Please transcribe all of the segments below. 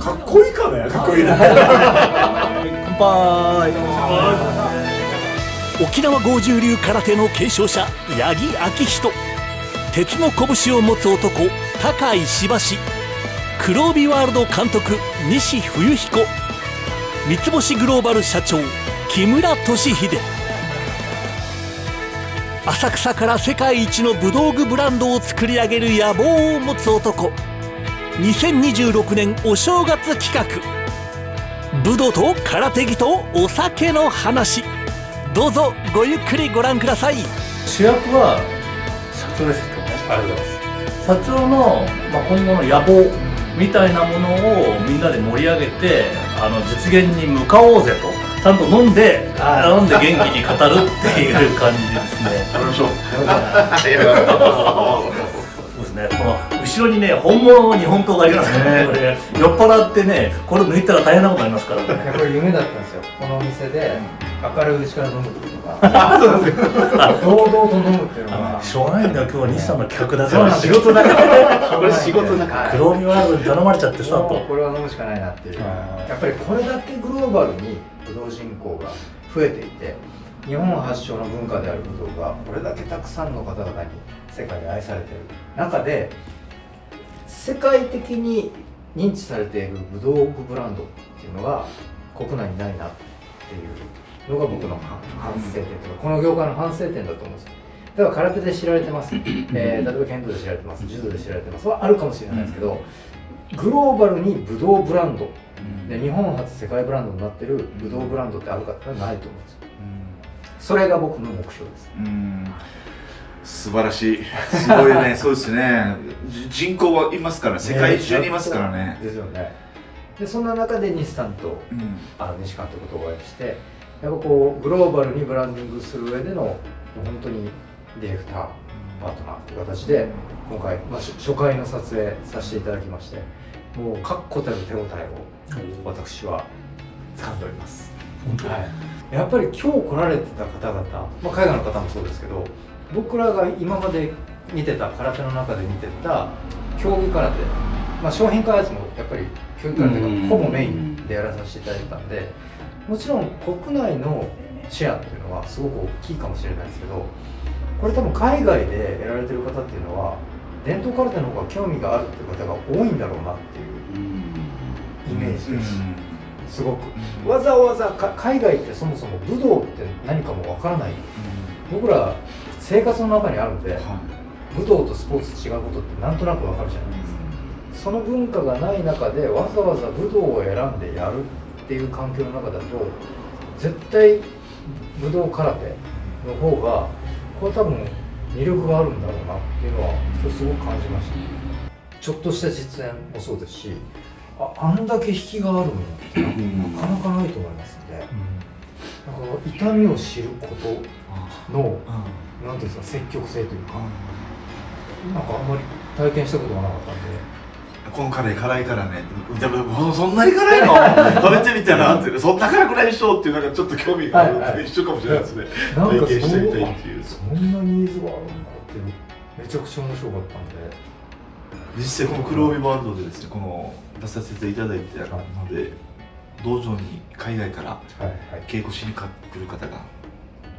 かっこいいかね。かっこいいね。乾杯。沖縄豪獣流空手の継承者八木昭人、鉄の拳を持つ男高井芝氏、黒帯ワールド監督西冬彦、三つ星グローバル社長木村俊秀、浅草から世界一の武道具ブランドを作り上げる野望を持つ男、2026年お正月企画、武道と空手着とお酒の話、どうぞごゆっくりご覧ください。主役は社長ですけどね。ありがとうございます。社長の、今後の野望みたいなものをみんなで盛り上げて実現に向かおうぜと、ちゃんと飲んで元気に語るっていう感じですね。やりましょう。そうですね、この後ろにね本物の日本刀がありますからね、これ酔っ払ってねこれ抜いたら大変なことになりますからね。これ夢だったんですよ、このお店で明るいうちから飲むっていうのが堂々と飲むっていうのがしょうがないんだよ、今日は西さんの企画だから仕そう事だからこれ仕事だから。黒帯ワールドに頼まれちゃってさと。これは飲むしかないなっていう。やっぱりこれだけグローバルに武道人口が増えていて、日本発祥の文化である武道がこれだけたくさんの方々に世界で愛されている中で、世界的に認知されている武道具ブランドっていうのが国内にないなっていうのが僕の反省点というか、この業界の反省点だと思うんです。だから空手で知られてます例えば剣道で知られてます、柔道で知られてますはあるかもしれないですけど、グローバルに武道ブランドで日本初世界ブランドになってる武道ブランドってあるかってないと思うんですよ。それが僕の目標です。素晴らしい。すごいね。そうですね。人口はいますから、世界中にいますからね。ですよね。でそんな中で西さんと、西監督とお会いして、やっぱこうグローバルにブランディングする上での本当にディレクター、パートナーという形で今回、初回の撮影させていただきまして、もう確固たる手応えを私は掴んでおります。やっぱり今日来られてた方々、海外の方もそうですけど、僕らが今まで見てた空手の中で見てた競技空手、商品開発もやっぱり競技空手がほぼメインでやらさせていただいたんで、もちろん国内のシェアっていうのはすごく大きいかもしれないですけど、これ多分海外でやられてる方っていうのは伝統空手の方が興味があるっていう方が多いんだろうなっていうイメージです。すごくわざわざ海外ってそもそも武道って何かもわからない、僕ら生活の中にあるんで、武道とスポーツ違うことってなんとなくわかるじゃないですか。その文化がない中でわざわざ武道を選んでやるっていう環境の中だと、絶対武道空手の方がこれ多分魅力があるんだろうなっていうのは今日すごく感じました。ちょっとした実演もそうですし、あんだけ引きがあるものってなかなかないと思いますので、なんか痛みを知ることのなんていうんですか、積極性というか、なんかあんまり体験したことがなかったんで。このカレー辛いからね。でもそんなに辛いの食べてみたらって、そんな辛くないでしょっていう、なんかちょっと興味があるって一緒かもしれないですね。なんか体験してみたいっていう。そんなニーズがあるんだっていう、めちゃくちゃ面白かったんで。実際この黒帯ワールドでですね、この出させていただいてあるので、道場に海外から稽古しに来る方が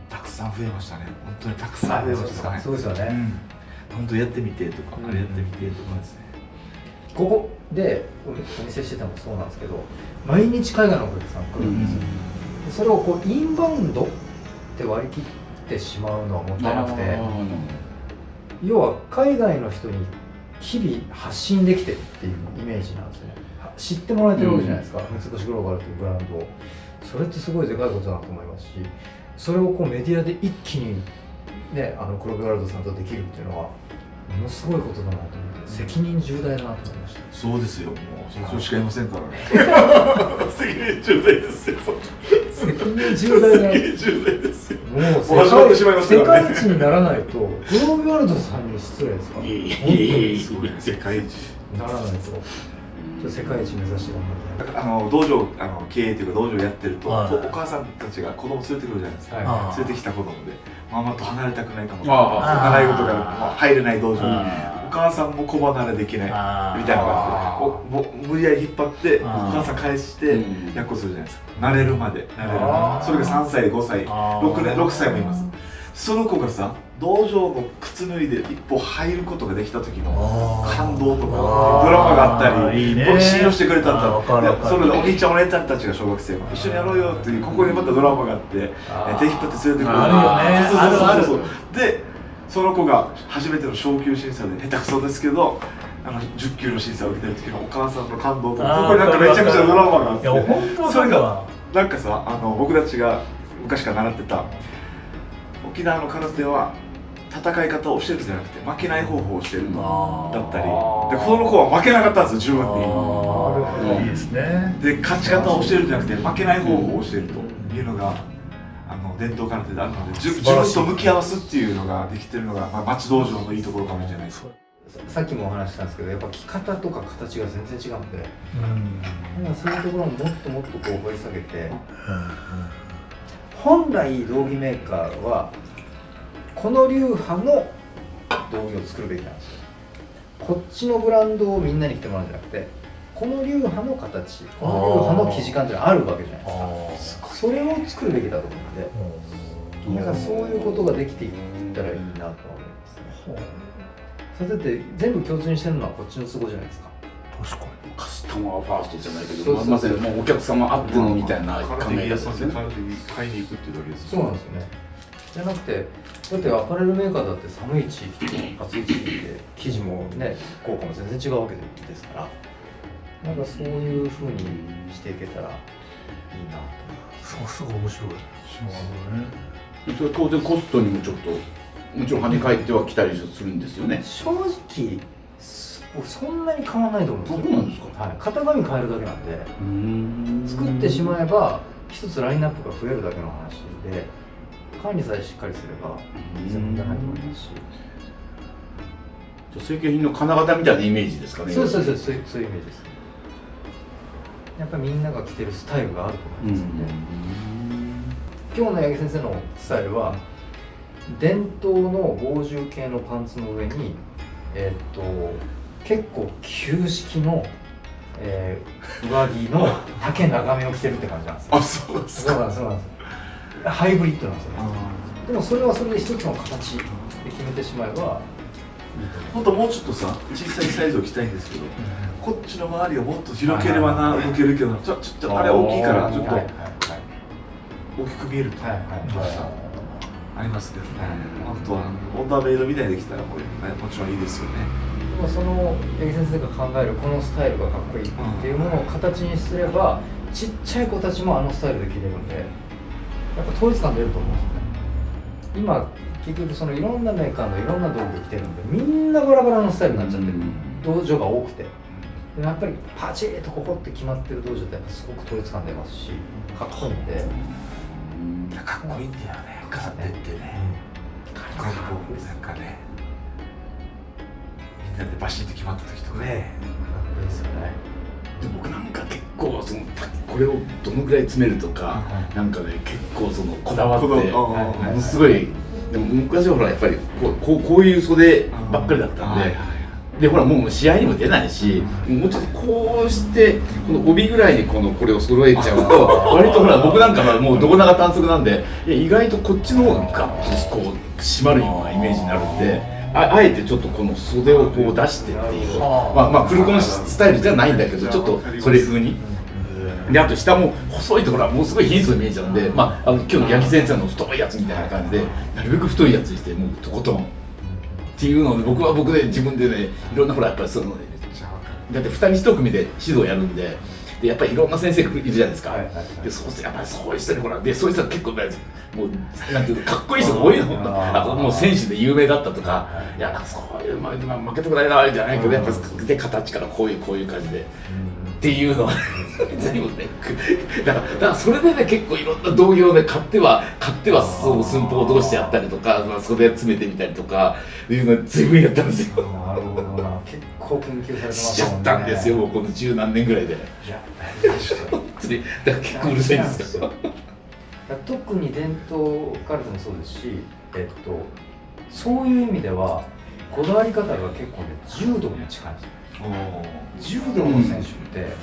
たくさん増えましたね。本当にたくさん増えましたね。そうですよね。本当やってみてとか、あれやってみてとかですね。ここでお見せしててもそうなんですけど、毎日海外のお客さん来るんですよ。それをこうインバウンドって割り切ってしまうのはもったいなくて、要は海外の人に日々発信できてるっていうイメージなんですよね。知ってもらえてるわけじゃないですか、三つ星グローバルというブランドを。それってすごいでかいことだと思いますし、それをこうメディアで一気にね、黒部ワールドさんとできるっていうのはものすごいことだなと思って、責任重大だなと思いました。そうですよ、もう社長しかいませんからね。責任重大ですよ。責任重大な。責任重大ですよ。もう始まってしまいました世からね。界一にならないと、グローブワールドさんに失礼ですから。すごい世界一ならないと。世界一目指して頑張りたい。道場経営というか道場やってると、お母さんたちが子供連れてくるじゃないですか。連れてきた子供でママと離れたくないかも、習い事が入れない道場にお母さんも子離れできないみたいなのがあって無理やり引っ張ってお母さん返して抱っこするじゃないですか。慣れるまでそれが3歳5歳6歳もいます。その子がさ道場の靴脱いで一歩入ることができた時の感動とかドラマがあったり、僕信用してくれたんだ。それでお兄ちゃんお姉ちゃんたちが小学生一緒にやろうよっていう、ここにまたドラマがあって手引っ張って連れてくる。あるよね。でその子が初めての昇級審査で下手くそですけど10級の審査を受けてる時のお母さんの感動とか、ここになんかめちゃくちゃドラマがあって、それがなんかさ僕たちが昔から習ってた沖縄の空手は戦い方をしてるんじゃなくて負けない方法をしてるだったりで、この子は負けなかったんですよ十分に。いいですね。で勝ち方をしてるんじゃなくて負けない方法をしてるというのが伝統空手であるので、自分と向き合わすっていうのができてるのが、町道場のいいところかもしれないです。さっきもお話したんですけど、やっぱ着方とか形が全然違うんで、そういうところももっともっとこう掘り下げて、本来道着メーカーはこの流派の道着を作るべきなんですよ。こっちのブランドをみんなに着てもらうんじゃなくて、この流派の形、この流派の生地感っていうのがあるわけじゃないですか。それを作るべきだと思うんで、だからそういうことができていったらいいなと思いますね。それだって全部共通にしてるのはこっちの都合じゃないですか。確かにカスタマーファーストじゃないけど、まさにもうお客様あってのみたいな考え方ですね。買いに行くっていうだけです。そうなんですよね。じゃなくて、だってアパレルメーカーだって寒い地域と暑い地域で生地もね効果も全然違うわけですから、なんかそういう風にしていけたらいいなと思います。すごい面白い。それ当然コストにもちょっともちろん跳ね返ってはきたりするんですよね。正直そんなに変わらないと思うんですよ。そうなんですか。はい、型紙変えるだけなんで、作ってしまえば一つラインナップが増えるだけの話で、管理さえしっかりすれば全然問題ないと思いますし。じゃあ成形品の金型みたいなイメージですかね。そういうイメージです。やっぱりみんなが着てるスタイルがあると思いますので、今日の八木先生のスタイルは伝統の防獣系のパンツの上に結構旧式の、上着の丈長めを着てるって感じなんですよ。あ、そうですか。そうなんです。ハイブリッドなんですよね。でもそれはそれで一つの形で決めてしまえばいいと思う。本当もうちょっとさ小さいサイズを着たいんですけど、こっちの周りがもっと広ければな動けるけど、ちょっとあれ大きいからちょっと大きく見えるとありますけどね。本当はオーダーメイドみたいにできたらもちろんいいですよね。でもその八木先生が考えるこのスタイルがかっこいいっていうものを形にすれば、ちっちゃい子たちもあのスタイルで着れるんで、やっぱ統一感出ると思うんですよね。今結局そのいろんなメーカーのいろんな道具着てるんで、みんなバラバラのスタイルになっちゃってる道場が多くて、でやっぱりパチッとここって決まってる道場ってやっぱすごく統一感出ますし、かっこいいんで。かっこいいんだよね、空手ってね。かっこいい、なんかね、みんなでバシッと決まった時とかね。いいですよね。で僕なんか結構そのこれをどのぐらい詰めるとか、なんかね結構そのこだわってものすごい。でも昔はほらやっぱりこういう袖ばっかりだったんで。でほらもう試合にも出ないし、もうちょっとこうしてこの帯ぐらいにこれを揃えちゃうと割とほら僕なんかはもう胴長短足なんで、意外とこっちの方がガッとこう締まるようなイメージになるんで、あえてちょっとこの袖をこう出してっていう、まあフルコンスタイルじゃないんだけどちょっとそれ風に。であと下も細いところはもうすごい貧相に見えちゃうんで、今日の八木先生の太いやつみたいな感じでなるべく太いやつにしてもうとことん。っていうので僕は僕で自分でねいろんなほらやっぱりそのだって2人1組で指導やるんで、やっぱりいろんな先生がいるじゃないですか。でそうするとやっぱりそういう人にほらでそういう人は結構もうなんていうかっこいい人が多いの。あともう選手で有名だったとか、いやなんかそういう負けたくないなじゃないけど、やっぱで形からこういう感じでっていうのは全部ねだからそれでね結構いろんな道具をね買ってはそう寸法を通してやったりとか、袖詰めてみたりとかいうの随分やったんですよ。なるほどな。結構研究されてますしちゃったんですよ、もうこの十何年ぐらいで。本当にだから結構うるさいんですよ。特に伝統カルテもそうですし、そういう意味ではこだわり方が結構ね柔道に近いんですよ。柔道の選手って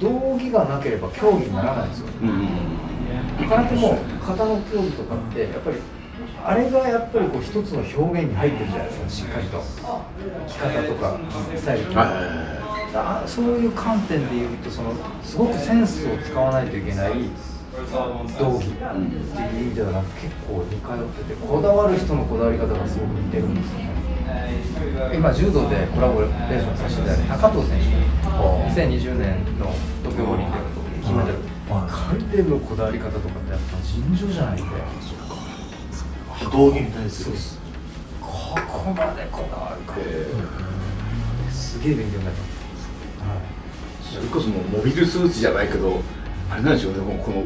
道着がなければ競技にならないんですよ。空手も型の競技とかってやっぱりあれがやっぱりこう一つの表現に入ってるじゃないですか、しっかりと着方とかスタイルとか、そういう観点でいうとそのすごくセンスを使わないといけない道着っていう意味ではなく結構似通ってて、こだわる人のこだわり方がすごく似てるんですよね。今柔道でコラボレーションさせていただいた高藤選手、2020年の東京オリンピックの金メダル、彼のこだわり方とかってやっぱ尋常じゃないんで、道着に対するここまでこだわるか、すげえ勉強になります。それこそもうモビルスーツじゃないけどあれなんでしょうね、もうこの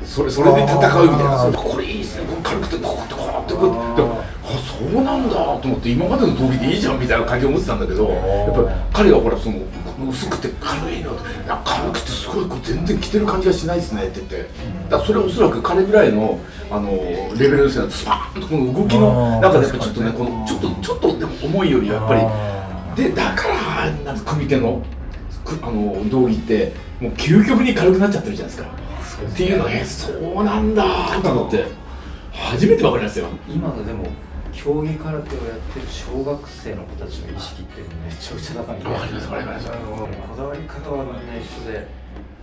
それで戦うみたいな、これいいですね、軽くてこうやってこうやってこうやって、あ、そうなんだと思って、今までの道着でいいじゃんみたいな感じで思ってたんだけど、やっぱり彼がほらその薄くて軽いの、軽くてすごいこう全然着てる感じがしないですねって言って、だからそれはおそらく彼ぐらいのレベルですね、スパーンとこの動きの中でやっぱちょっとね、このちょっとでも重いよりやっぱりで、だからなんか組手の道着ってもう究極に軽くなっちゃってるじゃないですか。っていうのそうなんだと思って初めて分かりますよ。今のでも競技空手をやってる小学生の子たちの意識ってめちゃくちゃ高いんで、分かります分かります。こだわり方はみんな一緒で、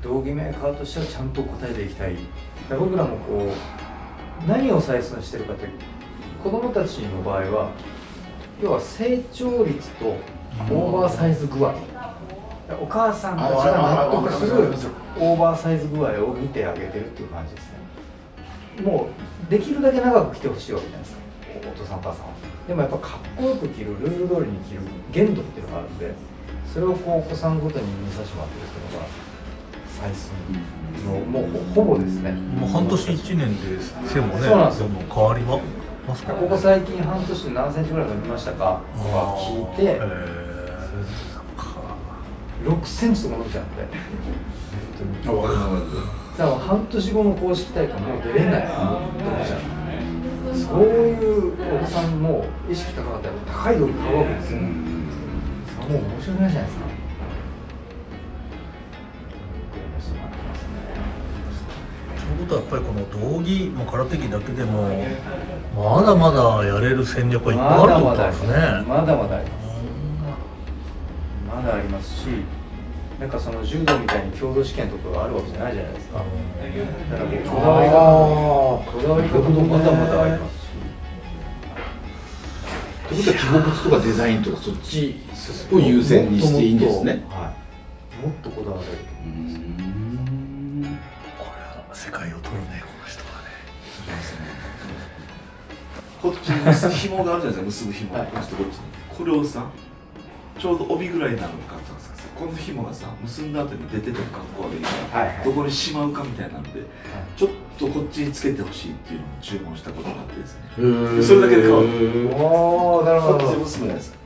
道着メーカーとしてはちゃんと答えていきたい。僕らもこう何を採寸してるかって、子供たちの場合は要は成長率とオーバーサイズ具合、お母さんたちが納得するオーバーサイズ具合を見てあげてるっていう感じですね。もうできるだけ長く着てほしいわけじゃないですか、お父さんお母さんは。でもやっぱかっこよく着る、ルール通りに着る限度っていうのがあるんで、それをこうお子さんごとに見させてもらってるっていうのが採寸のもうほぼですね。もう半年1年で背もね、そうなんですよ。変わりますか、ね、ここ最近半年で何センチぐらい伸びましたかとか聞いて、6センチとか伸びちゃうんで、本当にだから半年後の公式大会もう出れないと思っちゃう。そういうお子さんも意識高かったら高い道具買うわけですよ。それもう面白くないじゃないですか。ということはやっぱりこの道着も空手着だけでもまだまだやれる戦略はいっぱいあるってことですね。まだまだあります。まだありますし、なんかその柔道みたいに郷土試験とかがあるわけじゃないじゃないですか。だからもうこだわり方もまだまだありますし。ということは着心地とかデザインとかそっちを優先にしていいんですね。はい、もっとこだわれる。これは世界を取るね、この人はね。こっちに結ぶ紐があるじゃないですか、結ぶ紐、こっちとこっちに。これをさ、ちょうど帯ぐらいになるのかとかさ、この紐がさ、結んだ後に出ててもかっこ悪いから、どこにしまうかみたいなので、ちょっとこっちにつけてほしいっていうのを注文したことがあってですね。それだけで変わる。おー、なるほど。こっちで結ぶじゃないですか。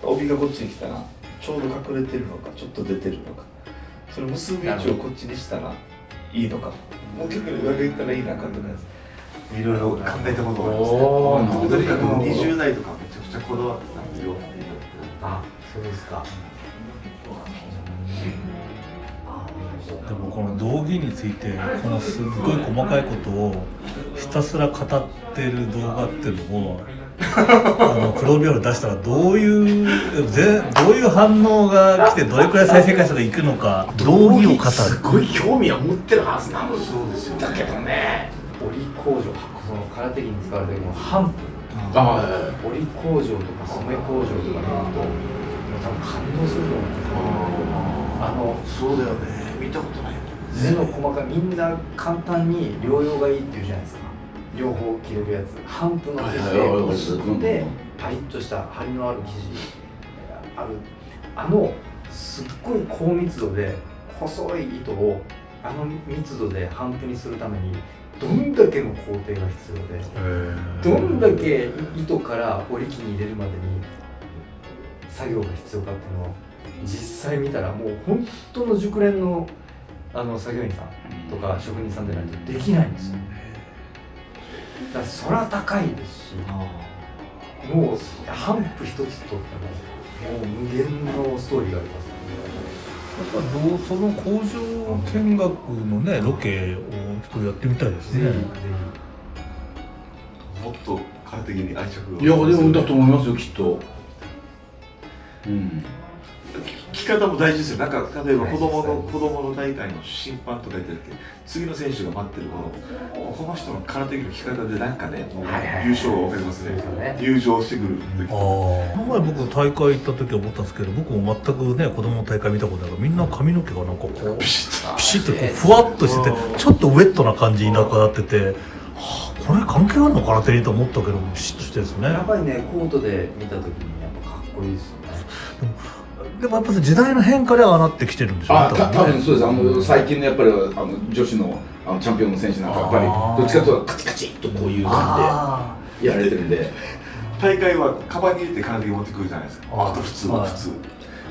帯がこっちに来たら、ちょうど隠れてるのか、ちょっと出てるのか。それ結ぶ位置をこっちにしたらいいのか。もう結構上げたらいいなかとかです。いろいろ考えたことがありますね。とにかく20代とかめちゃくちゃこだわってたんですよ。あ、そうですか。でもこの道着についてこのすっごい細かいことをひたすら語ってる動画っていうのを黒帯を出したらどういう反応が来てどれくらい再生回数がいくのか、道着を語る。すごい興味は持ってるはずなの。そうですよ。だけどね。織工場、その空手着に使われてる帆布。織工場とか染め工場とか見ると、多分感動すると思うんですよ。そうだよね。見たことないよね。目の細かい、みんな簡単に療養がいいって言うじゃないですか。両方着れるやつ、帆布の生地で薄くてパリッとした張りのある生地ある、すっごい高密度で細い糸を密度で帆布にするためにどんだけの工程が必要で、どんだけ糸から織り機に入れるまでに作業が必要かっていうのを実際見たら、もう本当の熟練の作業員さんとか職人さんでないとできないんですよ。だからそら高いですし、もうハンプ一つとってももう無限のストーリーがありますやっぱその工場見学のねロケをちょっとやってみたいですね。もっと空手技に愛着が。いやでもだと思いますよきっと。聞き方も大事ですよ。なんか例えば子供の大会の審判とか言ってるけど、次の選手が待ってるこの人の空手技の聞き方でなんかね、もう優勝が分かりますね。入場してくる時。この前僕大会行った時は思ったんですけど、僕も全くね子供の大会見たことないから、みんな髪の毛がなんかこうピシッとこうふわっとしてて、ちょっとウェットな感じになんかなってて、これ関係あるの空手にと思ったけど、ピシッとしてるんですね。やっぱりねコートで見た時にやっぱかっこいいですよね。でもやっぱり時代の変化でああなってきてるんでしょうね。多分そうです。最近のやっぱり女子のチャンピオンの選手なんかやっぱりどっちかというとカチカチっとこういう感じでやられてるんで、大会はカバンに入れて空手技持ってくるじゃないですか。あと普通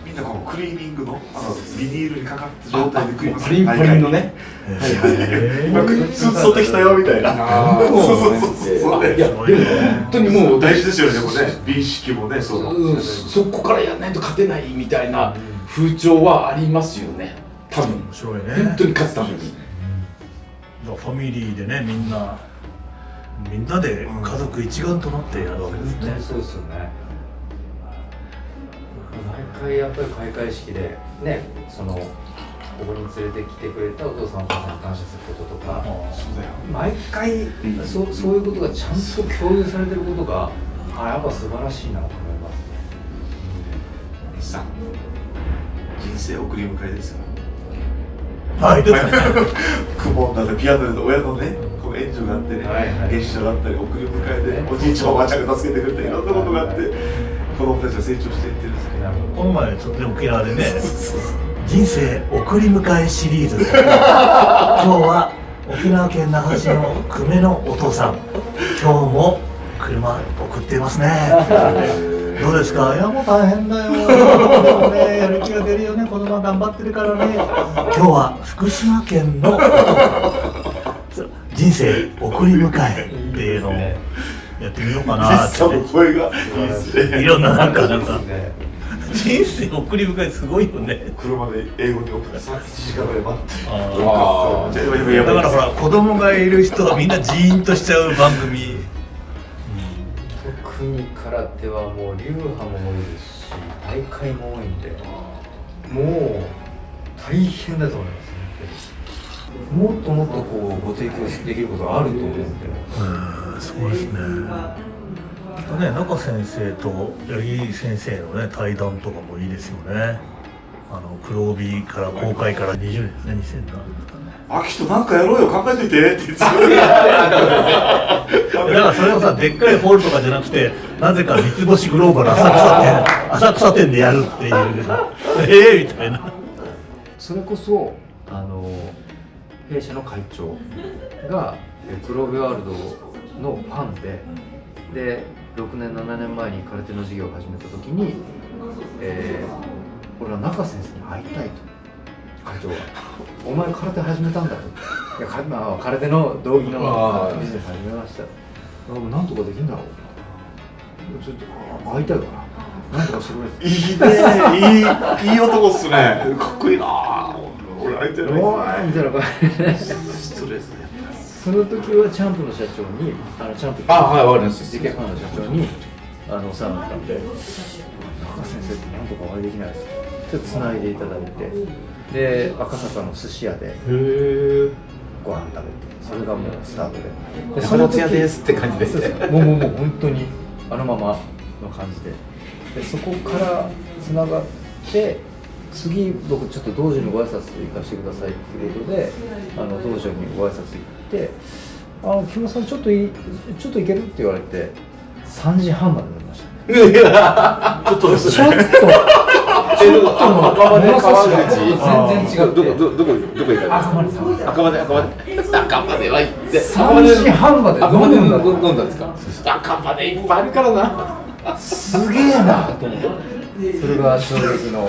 みんなこのクリーニングのビニールにかかった状態で食います。パリンパリンのね。スーツ取ってきたよみたいな。そういやでも本当にもう大事ですよね。でもね、美意識もね、そこからやらないと勝てないみたいな風潮はありますよね。多分面白いね。本当に勝つために。ファミリーでね、みんなで家族一丸となってやるわけですね。そうですよね。毎回やっぱり開会式でね、ここに連れてきてくれたお父さんお母さんに感謝することとか、そうだよ。毎回そういうことがちゃんと共有されてることがやっぱ素晴らしいなと思いますね。西さん、人生送り迎えですよ。はい、クボンだってピアノで親のね、この援助があってね、月謝があったり、送り迎えでおじいちゃんおばあちゃんが助けてくれていろんなことがあって、子供たちが成長していってるんですね。この前ちょっと沖縄でね、人生送り迎えシリーズで今日は沖縄県那覇市の久米のお父さん、今日も車送っていますね。どうですか？いやもう大変だよ。ね、やる気が出るよね。子供は頑張ってるからね。今日は福島県の人生送り迎えっていうのをやってみようかなって、ね。声がいいですね。いろんななんか人生送り迎えすごいよね。車で英語に送って1時間ぐらい待って。だからほら子供がいる人はみんなジーンとしちゃう番組。特に空手はもう流派も多いですし、大会も多いんで、もう大変だと思います。もっともっとこうご提供できることがあると思うんで。そうですね。中先生と八木先生のね対談とかもいいですよね。黒帯から公開から20年ですね、2000年ですかね。秋人なんかやろうよ、考えといてって言ってた。だからそれをさ、でっかいホールとかじゃなくて、なぜか三つ星グローバル浅草店でやるっていうみたいな。それこそ弊社の会長が黒帯ワールドのファンで6年7年前に空手の授業を始めた時に、俺は中先生に会いたいと。会長が「お前空手始めたんだ」と「いや空手の道着のビジネス始めました」「なんとかできんだろう」ちょっと会いたいからなんとかしてくれ」いい男っすね。かっこいいな。俺相手のおーいみたいな感じでストレスね。その時はチャンプの社長にチャンプはいわかります。事件ファンの社長にお世話になったんで「中先生ってなんとかお会いできないですか?」ってつないでいただいて。で赤坂の寿司屋でご飯食べて、それがもうスタートでその屋ですって感じですね。もう本当にあのままの感じで、そこからつながって次僕ちょっと道場にご挨拶行かせてくださいっていうことで道場にご挨拶行って「木村さんちょっと行ける?」って言われて3時半まで飲みました。ちょっとですね。ちょっとの赤羽川口全然違う。どこ行か赤羽赤羽は行って3時半まで赤羽飲んだんですか。赤羽いっぱいあるからな。すげえなと思って。それが衝撃の。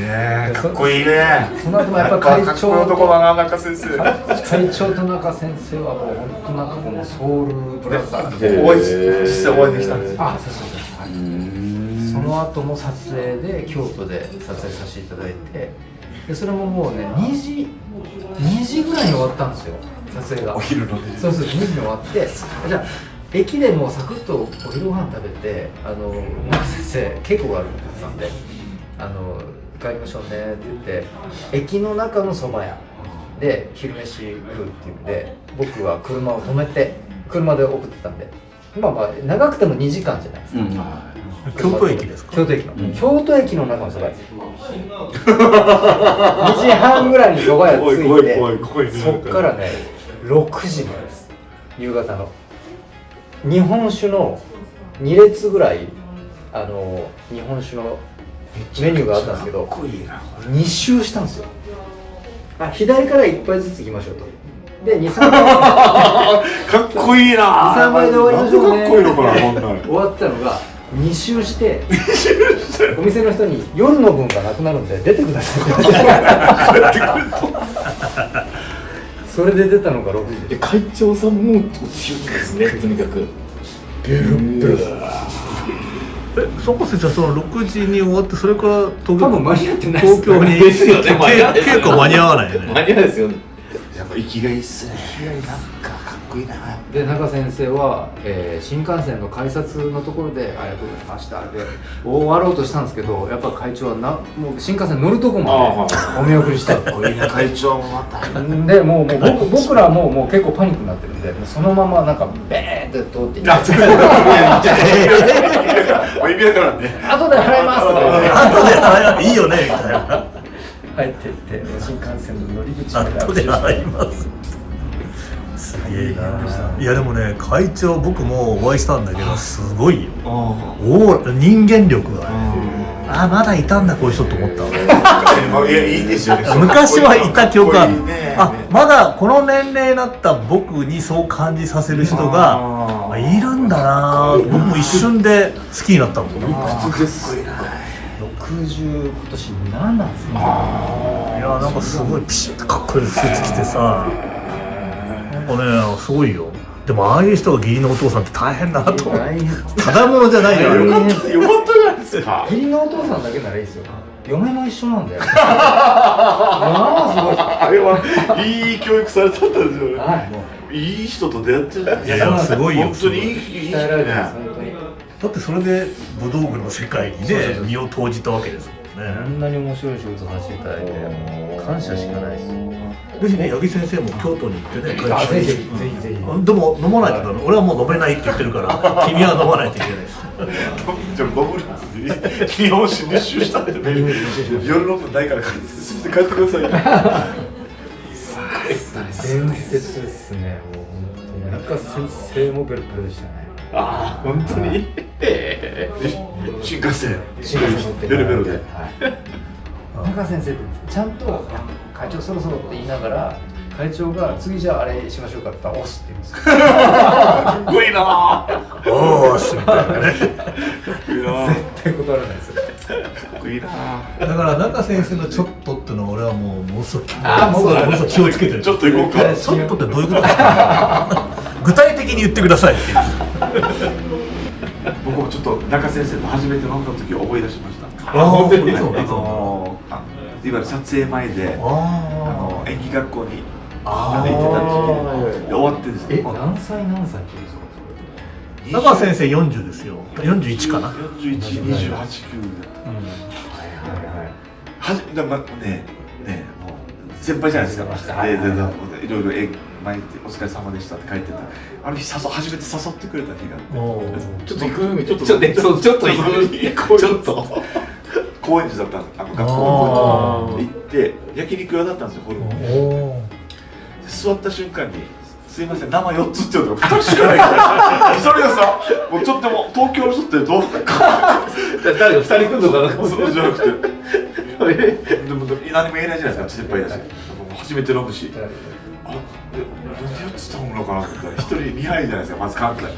ねかっこいいね。その後もやっぱ会かっこいい長男だな、中先生。会長と中先生はもう本当なんかもうソウルブラザーで、お会い実際お会いできたんですよ。あ、そうそうそう、はい、その後も撮影で京都で撮影させていただいて、でそれももうね2時ぐらいに終わったんですよ、撮影が。お昼の2時。そうそう、2時に終わって、じゃあ駅でもうサクッとお昼ご飯食べて、中先生稽古があるって言ってたんで、帰りましょうねって言って駅の中の蕎麦屋で昼飯食うっていうんで、僕は車を止めて車で送ってたんで、まあまあ長くても2時間じゃないですか、京都駅ですか？京都駅の、京都駅の中の蕎麦屋です2時半ぐらいに蕎麦屋着いて、そっからね6時までです、夕方の。日本酒の2列ぐらい日本酒のメニューがあったんですけど、2周したんですよ。左から1杯ずつ行きましょうと。で2、3杯かっこいいな。2、3杯で終わりましょうね。かっこいいのかな、こんなの。終わったのが2周してお店の人に夜の分がなくなるんで出てくださいって言われてそれで出たのが6時で、会長さんも強いですね、とにかくベロッベロです。そこ先生はその6時に終わって、それから多分間に合ってないです。東京にですよね、結構間に合わないよね。間に合わないですよね。やっぱ息がいいっすね。なんかかっこいいな。で中先生は、新幹線の改札のところで「ありがとうございました」で終わろうとしたんですけど、やっぱ会長はもう新幹線乗るとこまでお見送りしたかっこいいな、会長もまた。でもう僕らもう結構パニックになってるんで、もうそのままなんかベーンって通っていって意味だからね。後で払いますとか言って後で払いいいよねみたいな。入っていって新幹線の乗り口まで後で払います。すげえな。いやでもね、会長僕もお会いしたんだけど、すごいよ。人間力がね、まだいたんだこういう人と思ったわ。いや、いいですよね。昔はいた記憶ある。かっこいいね。まだこの年齢になった僕にそう感じさせる人がいるんだな。僕も一瞬で好きになったもんな。かっこいいな。60今年7なんですよ。いやなんかすごいピシッとかっこいいスーツ着てさ、なんかねすごいよ。でもああいう人が義理のお父さんって大変だなと思う。ただものじゃないよ。よかったじゃないですか。義理のお父さんだけならいいですよ。嫁も一緒なんだよ。あれはいい教育されたんですよね。はい。いい人と出会ってる。いやすごいよ。本当にいい人ね。だってそれで武道具の世界にね身を投じたわけですもんね。こんなに面白い仕事させていただいて感謝しかないです。ぜひね、八木先生も京都に行ってね、ぜひぜひ。でも飲まないとダメ。俺はもう飲めないって言ってるから、君は飲まないといけないです。じゃあ飲むのに日本酒熱中したんでね。夜の分ないから帰ってください。伝説ですね。もう本当に中先生もベロベロでしたね。本当に。新幹線ベロベロで。中先生ってちゃんと会長そろそろって言いながら、会長が次じゃああれしましょうかって言ったら押すって言うんですよ。かっこいいな。おーしみたいなね。絶対断らないですよ。かっこいいな。だから中先生のちょっとってのは俺はものすごく気をつけてる。ちょっと行こうか。ちょっとってどういうことですか。具体的に言ってくださいっていう。僕もちょっと中先生と初めて飲んだ時を思い出しました。本当にそういわゆる撮影前で演技学校に行ってた時期で終わってですね。何歳って言うんですか。中先生40ですよ。41かな。41、28、9だった。もう先輩じゃないですか。でいろいろ前お疲れ様でしたって書いてた。あの日初めて誘ってくれた日があって。ちょっと行くちょっと行くちょっと。高円寺だったんです。学校の行って焼肉屋だったんですよ。ホルモン。座った瞬間にすいません生4つって言うのが2つしかないから。それがさもうちょっとも東京の人ってどう誰が2人来るのかな。そうじゃなくてでも何も言えないじゃないですか。先輩だし初めて飲むし。なんで4つ頼むのかなって言ったら1人2杯じゃないですか。まず簡単。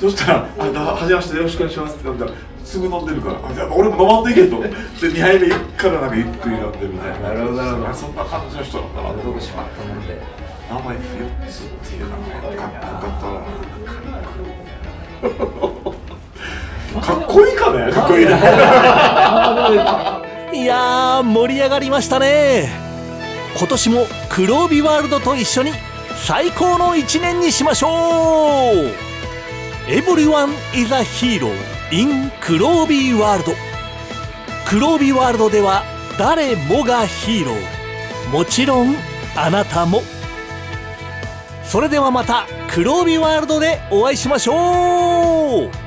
そしたら「はじめましてよろしくお願いします」って言ったら「すぐ飲んでるから、やっぱ俺も飲まんといけとで2杯目からなんかゆっくり飲んでみたいな。なるほどなるほど。そんな感じの人なんだなと思って。どこしまったもんで。名前4つっていうのがかっこよかったな。かっこいいかね、かっこいいね。いやー盛り上がりましたね。今年も黒帯ワールドと一緒に最高の1年にしましょう。Everyone is a hero in 黒帯ワールド。黒帯ワールドでは誰もがヒーロー、もちろんあなたも。それではまた黒帯ワールドでお会いしましょう。